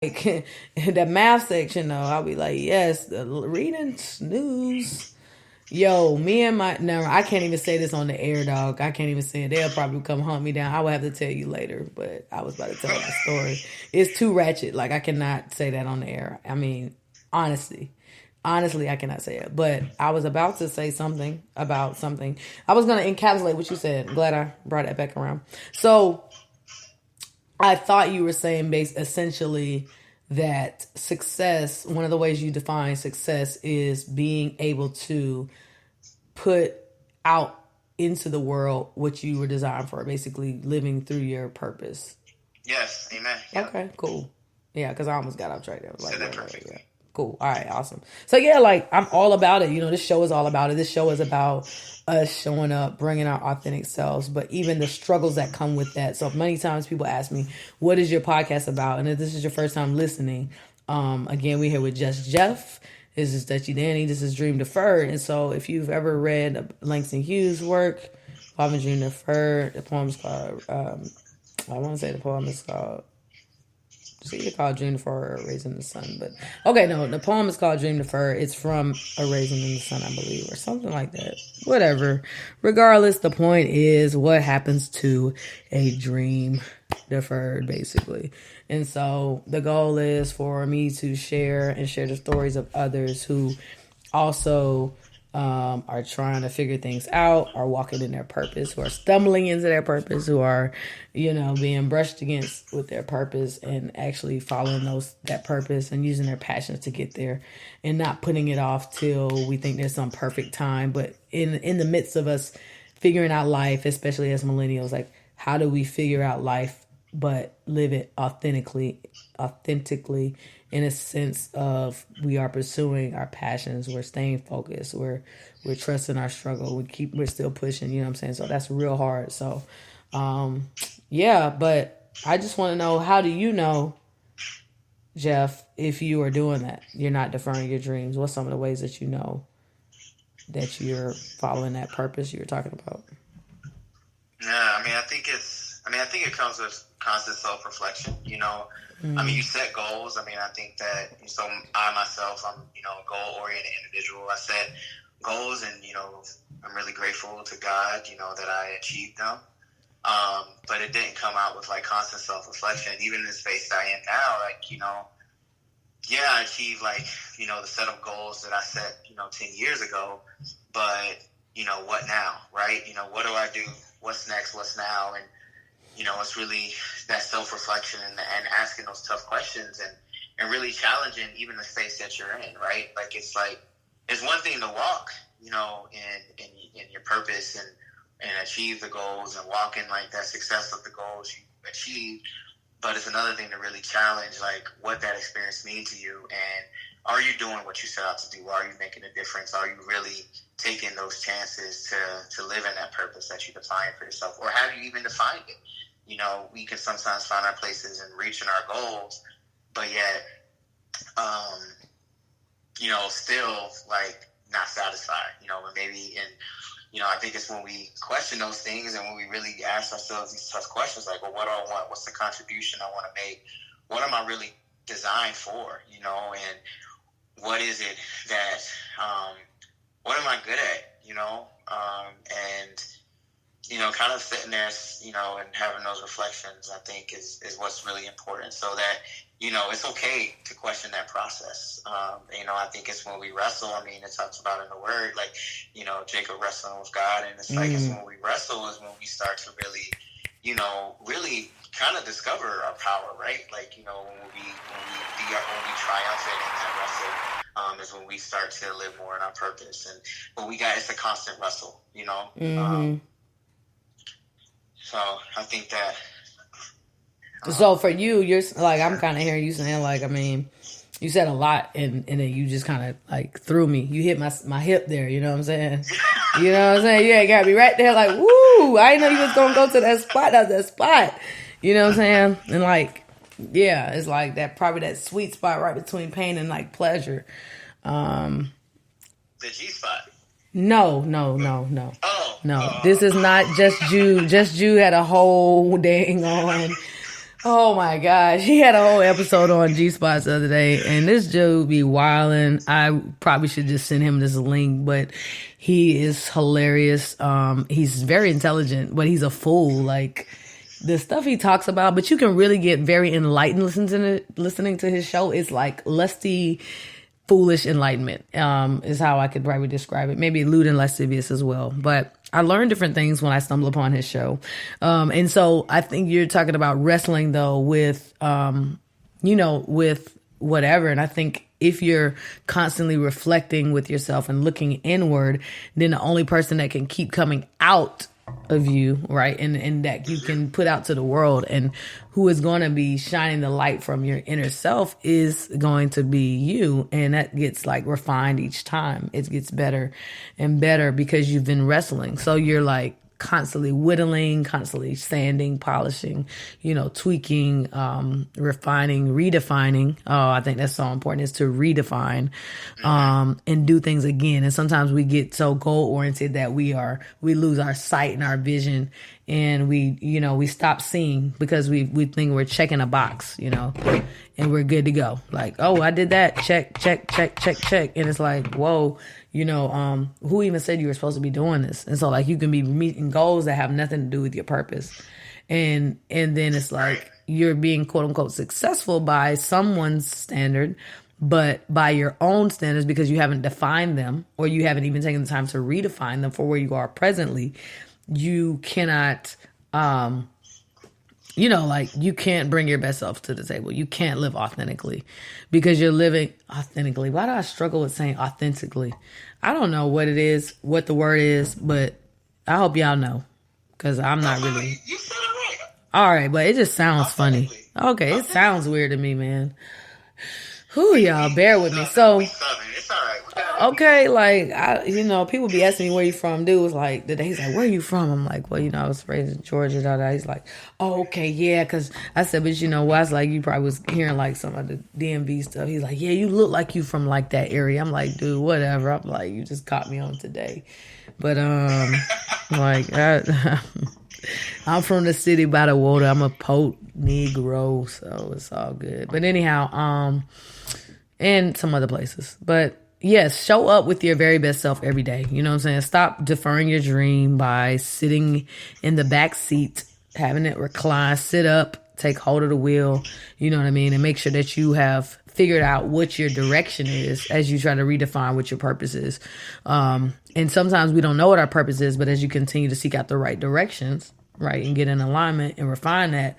the math section though, I'll be like, yes, the reading snooze. Yo, me and my no, I can't even say this on the air, dog. I can't even say it. They'll probably come hunt me down. I will have to tell you later, but I was about to tell the story. It's too ratchet. Like I cannot say that on the air. I mean, honestly, I cannot say it. But I was about to say something about something. I was gonna encapsulate what you said. I'm glad I brought that back around. So I thought you were saying essentially that success, one of the ways you define success is being able to put out into the world what you were designed for, basically living through your purpose. Yes, amen. Yep. Okay, cool. Yeah, because I almost got off track there. Said that perfectly. Yeah. Cool. All right, awesome. So yeah, like I'm all about it. You know, this show is all about it. This show is about us showing up, bringing our authentic selves, but even the struggles that come with that. So many times people ask me, what is your podcast about? And if this is your first time listening, again, we're here with Just Jeff. This is Dutchy Dani. This is Dream Deferred. And so if you've ever read Langston Hughes' work, Love and Dream Deferred, the poem is called, I want to say the poem is called, it's either called Dream Deferred or Raising the Sun. But okay, no, the poem is called Dream Deferred. It's from A Raisin in the Sun, I believe, or something like that. Whatever. Regardless, the point is what happens to a dream deferred, basically. And so the goal is for me to share the stories of others who also are trying to figure things out, are walking in their purpose, who are stumbling into their purpose, who are, being brushed against with their purpose and actually following that purpose and using their passions to get there and not putting it off till we think there's some perfect time. But in the midst of us figuring out life, especially as millennials, like how do we figure out life but live it authentically in a sense of we are pursuing our passions, we're staying focused, we're trusting our struggle, we're still pushing, you know what I'm saying? So that's real hard. So yeah, but I just want to know, how do you know, Jeff, if you are doing that, you're not deferring your dreams? What's some of the ways that you know that you're following that purpose you were talking about? Yeah, I think it comes with constant self-reflection, I mean, you set goals. I mean, I think that, so I myself, I'm, a goal-oriented individual. I set goals and, I'm really grateful to God, that I achieved them. But it didn't come out with like constant self-reflection. Even in the space that I am now, like, yeah, I achieved like, the set of goals that I set, 10 years ago, but, what now, right? What do I do? What's next? What's now? And, it's really that self-reflection and asking those tough questions and really challenging even the space that you're in, right? Like, it's one thing to walk, in your purpose and achieve the goals and walk in like that success of the goals you achieved. But it's another thing to really challenge, like, what that experience means to you. And are you doing what you set out to do? Are you making a difference? Are you really taking those chances to live in that purpose that you define for yourself? Or have you even defined it? We can sometimes find our places in reaching our goals, but yet, still like not satisfied, and maybe, and, I think it's when we question those things and when we really ask ourselves these tough questions, like, well, what do I want? What's the contribution I want to make? What am I really designed for? And what is it that, what am I good at? And, kind of sitting there, and having those reflections, I think is what's really important, so that, it's okay to question that process. I think it's when we wrestle. I mean, it talks about in the word, like, Jacob wrestling with God, and it's like, it's when we wrestle is when we start to really, really kind of discover our power, right? Like, when we triumph in that wrestle, is when we start to live more in our purpose. But it's a constant wrestle, so I think that. So for you, you're like, I'm kind of hearing you saying, like, I mean, you said a lot, and then you just kind of like threw me. You hit my hip there. You know what I'm saying? You know what I'm saying? Yeah, you got me right there. Like, woo! I didn't know you was gonna go to that spot. That's that spot. You know what I'm saying? And like, yeah, it's like that, probably that sweet spot right between pain and like pleasure. The G spot. No. Oh. No. This is not Just Jew. Just Jew had a whole dang on Oh my gosh, he had a whole episode on G Spots the other day, and this dude be wildin'. I probably should just send him this link, but he is hilarious. He's very intelligent, but he's a fool. Like the stuff he talks about, but you can really get very enlightened listening to his show. It's like lusty, foolish enlightenment. Is how I could probably describe it. Maybe lewd and lascivious as well, but I learned different things when I stumble upon his show. And so I think you're talking about wrestling though with, with whatever. And I think if you're constantly reflecting with yourself and looking inward, then the only person that can keep coming out of you, right, and that you can put out to the world and who is going to be shining the light from your inner self is going to be you. And that gets like refined each time. It gets better and better because you've been wrestling. So you're like constantly whittling, constantly sanding, polishing, tweaking, refining, redefining. Oh, I think that's so important, is to redefine, and do things again. And sometimes we get so goal oriented that we lose our sight and our vision, and we stop seeing because we think we're checking a box, and we're good to go. Like, oh, I did that. Check, check, check, check, check. And it's like, whoa, who even said you were supposed to be doing this? And so like you can be meeting goals that have nothing to do with your purpose. And then it's like you're being quote unquote successful by someone's standard, but by your own standards, because you haven't defined them or you haven't even taken the time to redefine them for where you are presently, you cannot, you can't bring your best self to the table. You can't live authentically because you're living authentically. Why do I struggle with saying authentically? I don't know what it is, what the word is, but I hope y'all know because I'm not really. You said it right. All right, but it just sounds funny. Okay, it sounds weird to me, man. Whew, y'all, bear with me. So, It's all right. okay, like, people be asking me where you from. Dude was like, he's like, where you from? I'm like, well, I was raised in Georgia. Da. He's like, oh, okay, yeah, because I said, but I was like, you probably was hearing like some of the DMV stuff. He's like, yeah, you look like you from like that area. I'm like, dude, whatever. I'm like, you just caught me on today. But, like, I'm from the city by the water. I'm a Pote Negro, so it's all good. But anyhow, and some other places. But yes, show up with your very best self every day. You know what I'm saying? Stop deferring your dream by sitting in the back seat, having it recline, sit up, take hold of the wheel, you know what I mean? And make sure that you have figured out what your direction is as you try to redefine what your purpose is. And sometimes we don't know what our purpose is, but as you continue to seek out the right directions, right, and get in alignment and refine that,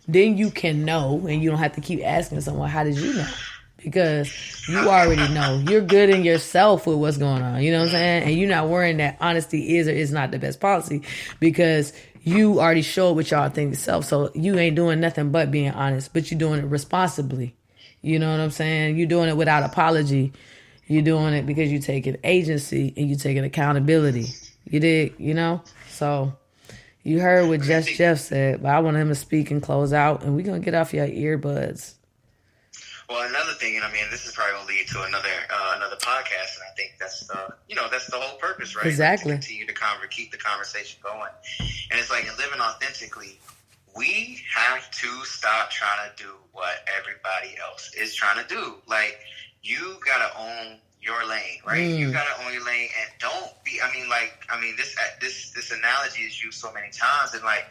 then you can know, and you don't have to keep asking someone, how did you know? Because you already know. You're good in yourself with what's going on. You know what I'm saying? And you're not worrying that honesty is or is not the best policy because you already showed what y'all think yourself. So you ain't doing nothing but being honest, but you're doing it responsibly. You know what I'm saying? You're doing it without apology. You're doing it because you're taking agency and you're taking accountability. You dig? So you heard what Jeff said, but I want him to speak and close out, and we're going to get off your earbuds. Well, another thing, and I mean, this is probably going to lead to another podcast, and I think that's the whole purpose, right? Exactly. Like to continue to keep the conversation going, and it's like in living authentically, we have to stop trying to do what everybody else is trying to do. Like you got to own your lane, right? You got to own your lane, and don't be. This analogy is used so many times, and like.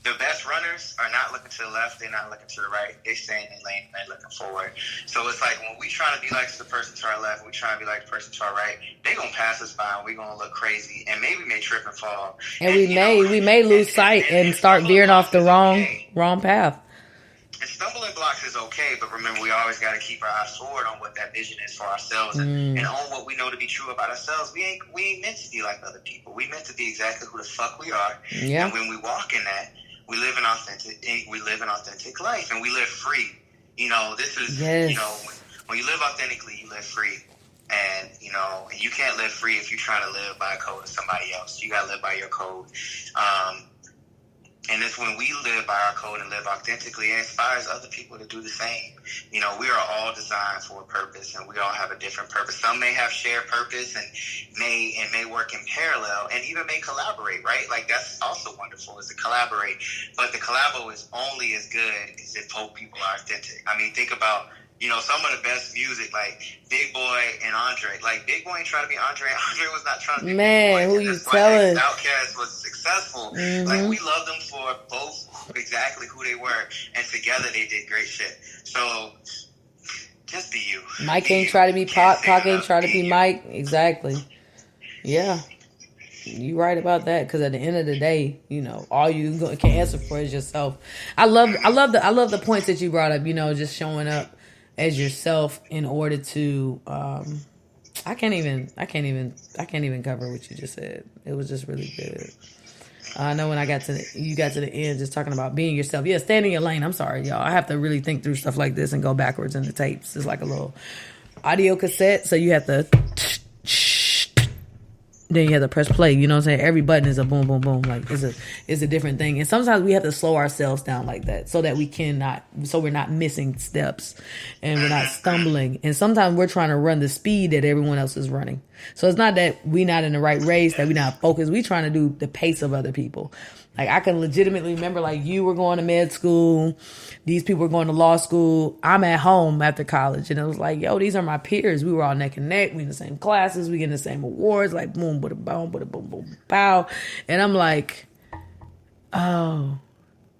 The best runners are not looking to the left, they're not looking to the right. They stay in their lane and they're looking forward. So it's like when we trying to be like the person to our left, we trying to be like the person to our right, they going to pass us by and we going to look crazy and maybe may trip and fall. And we may lose sight and start veering off the wrong path. And stumbling blocks is okay, but remember, we always got to keep our eyes forward on what that vision is for ourselves and on what we know to be true about ourselves. We ain't meant to be like other people. We meant to be exactly who the fuck we are. Yeah. And when we walk in that, we live an authentic life, and we live free. This is when you live authentically, you live free, and you can't live free if you're trying to live by a code of somebody else. You gotta live by your code. And it's when we live by our code and live authentically, it inspires other people to do the same. You know, we are all designed for a purpose, and we all have a different purpose. Some may have shared purpose and may work in parallel and even may collaborate, right? Like, that's also wonderful, is to collaborate. But the collabo is only as good as if both people are authentic. I mean, think about, you know, some of the best music, like Big Boy and Andre. Like, Big Boy ain't trying to be Andre. Andre was not trying to be Man, Big Boy. who you telling? Outkast was successful. Mm-hmm. Like, we love them for both exactly who they were, and together they did great shit. So, just be you. Mike ain't try to be Pac. Pac ain't try to be Mike. Exactly. Yeah. You right about that, because at the end of the day, you know, all you can answer for is yourself. I love the points that you brought up. You know, just showing up as yourself in order to. I can't even cover what you just said. It was just really good. I know when you got to the end, just talking about being yourself. Yeah, staying in your lane. I'm sorry, y'all. I have to really think through stuff like this and go backwards in the tapes. It's like a little audio cassette, so you have to. Then you have to press play. You know what I'm saying? Every button is a boom, boom, boom. Like, it's a different thing. And sometimes we have to slow ourselves down like that so that we're not missing steps and we're not stumbling. And sometimes we're trying to run the speed that everyone else is running. So it's not that we're not in the right race, that we're not focused. We're trying to do the pace of other people. Like, I can legitimately remember, like, you were going to med school. These people were going to law school. I'm at home after college. And it was like, yo, these are my peers. We were all neck and neck. We in the same classes. We getting the same awards. Like, boom, bada boom, bada boom, boom, pow. And I'm like, oh,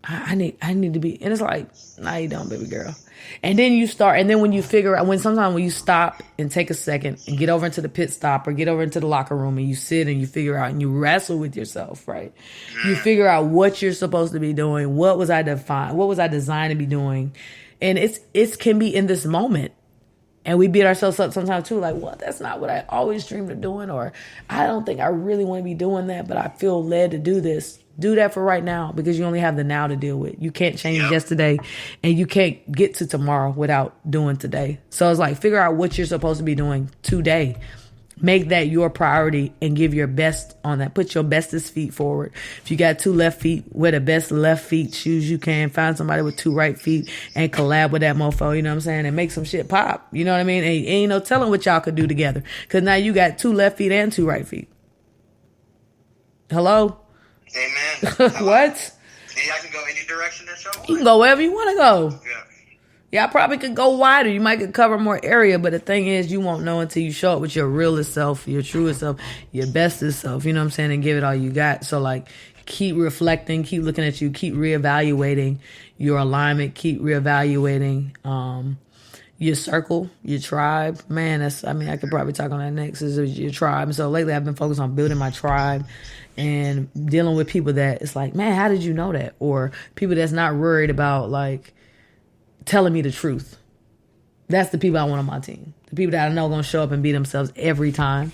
I need to be. And it's like, nah, you don't, baby girl. And then you start, and then when you figure out, when you stop and take a second and get over into the pit stop or get over into the locker room and you sit and you figure out and you wrestle with yourself, right? You figure out what you're supposed to be doing. What was I designed to be doing? And it can be in this moment. And we beat ourselves up sometimes too, like, well, that's not what I always dreamed of doing, or I don't think I really want to be doing that, but I feel led to do this. Do that for right now, because you only have the now to deal with. You can't change yesterday, and you can't get to tomorrow without doing today. So it's like, figure out what you're supposed to be doing today. Make that your priority and give your best on that. Put your bestest feet forward. If you got 2 left feet, wear the best left feet shoes you can. Find somebody with 2 right feet and collab with that mofo, you know what I'm saying? And make some shit pop. You know what I mean? And ain't no telling what y'all could do together, because now you got 2 left feet and 2 right feet. Hello? Amen. What? Yeah, I can go any direction that y'all want. You can go wherever you want to go. Yeah. Yeah, I probably could go wider. You might could cover more area, but the thing is, you won't know until you show up with your realest self, your truest self, your bestest self, you know what I'm saying, and give it all you got. So, like, keep reflecting, keep looking at you, keep reevaluating your alignment, keep reevaluating your circle, your tribe. Man, I could probably talk on that next, is your tribe. And so lately I've been focused on building my tribe and dealing with people that it's like, man, how did you know that? Or people that's not worried about, like, telling me the truth. That's the people I want on my team. The people that I know are going to show up and be themselves every time.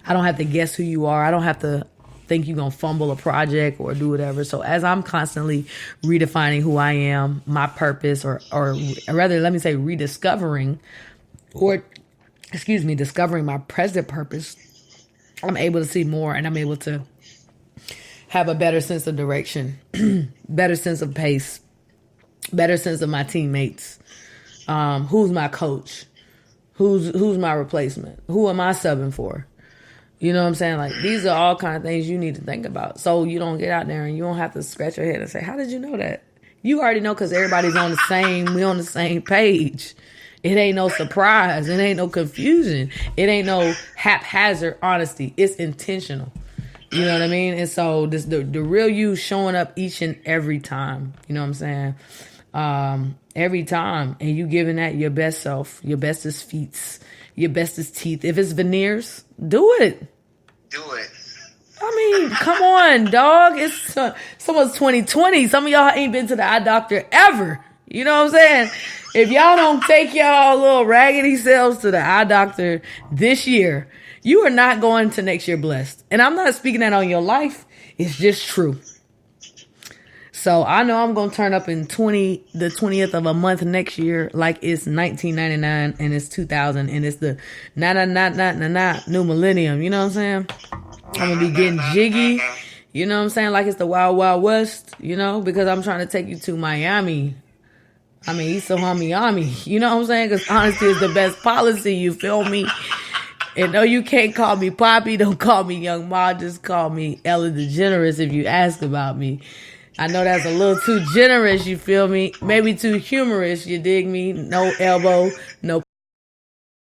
I don't have to guess who you are. I don't have to think you're going to fumble a project or do whatever. So as I'm constantly redefining who I am, my purpose, or rather, let me say rediscovering, discovering my present purpose, I'm able to see more, and I'm able to have a better sense of direction, better sense of pace, better sense of my teammates. Who's my coach? Who's my replacement? Who am I subbing for? You know what I'm saying? Like, these are all kind of things you need to think about, so you don't get out there and you don't have to scratch your head and say, how did you know that? You already know, because everybody's on the same page. It ain't no surprise. It ain't no confusion. It ain't no haphazard honesty. It's intentional. You know what I mean? And so the real you showing up each and every time. You know what I'm saying? Every time. And you giving that your best self, your bestest feats, your bestest teeth. If it's veneers, do it. Do it. I mean, come on, dog. It's someone's 2020. Some of y'all ain't been to the eye doctor ever. You know what I'm saying? If y'all don't take y'all little raggedy selves to the eye doctor this year, you are not going to next year blessed. And I'm not speaking that on your life. It's just true. So I know I'm going to turn up in the 20th of a month next year, like it's 1999 and it's 2000 and it's the new millennium. You know what I'm saying? I'm going to be getting jiggy. You know what I'm saying? Like it's the Wild Wild West, you know, because I'm trying to take you to Miami. I mean, he's so homie. You know what I'm saying? Because honesty is the best policy, you feel me? And no, you can't call me Poppy. Don't call me Young Ma. Just call me Ellen DeGeneres if you ask about me. I know that's a little too generous, you feel me? Maybe too humorous, you dig me? No elbow, no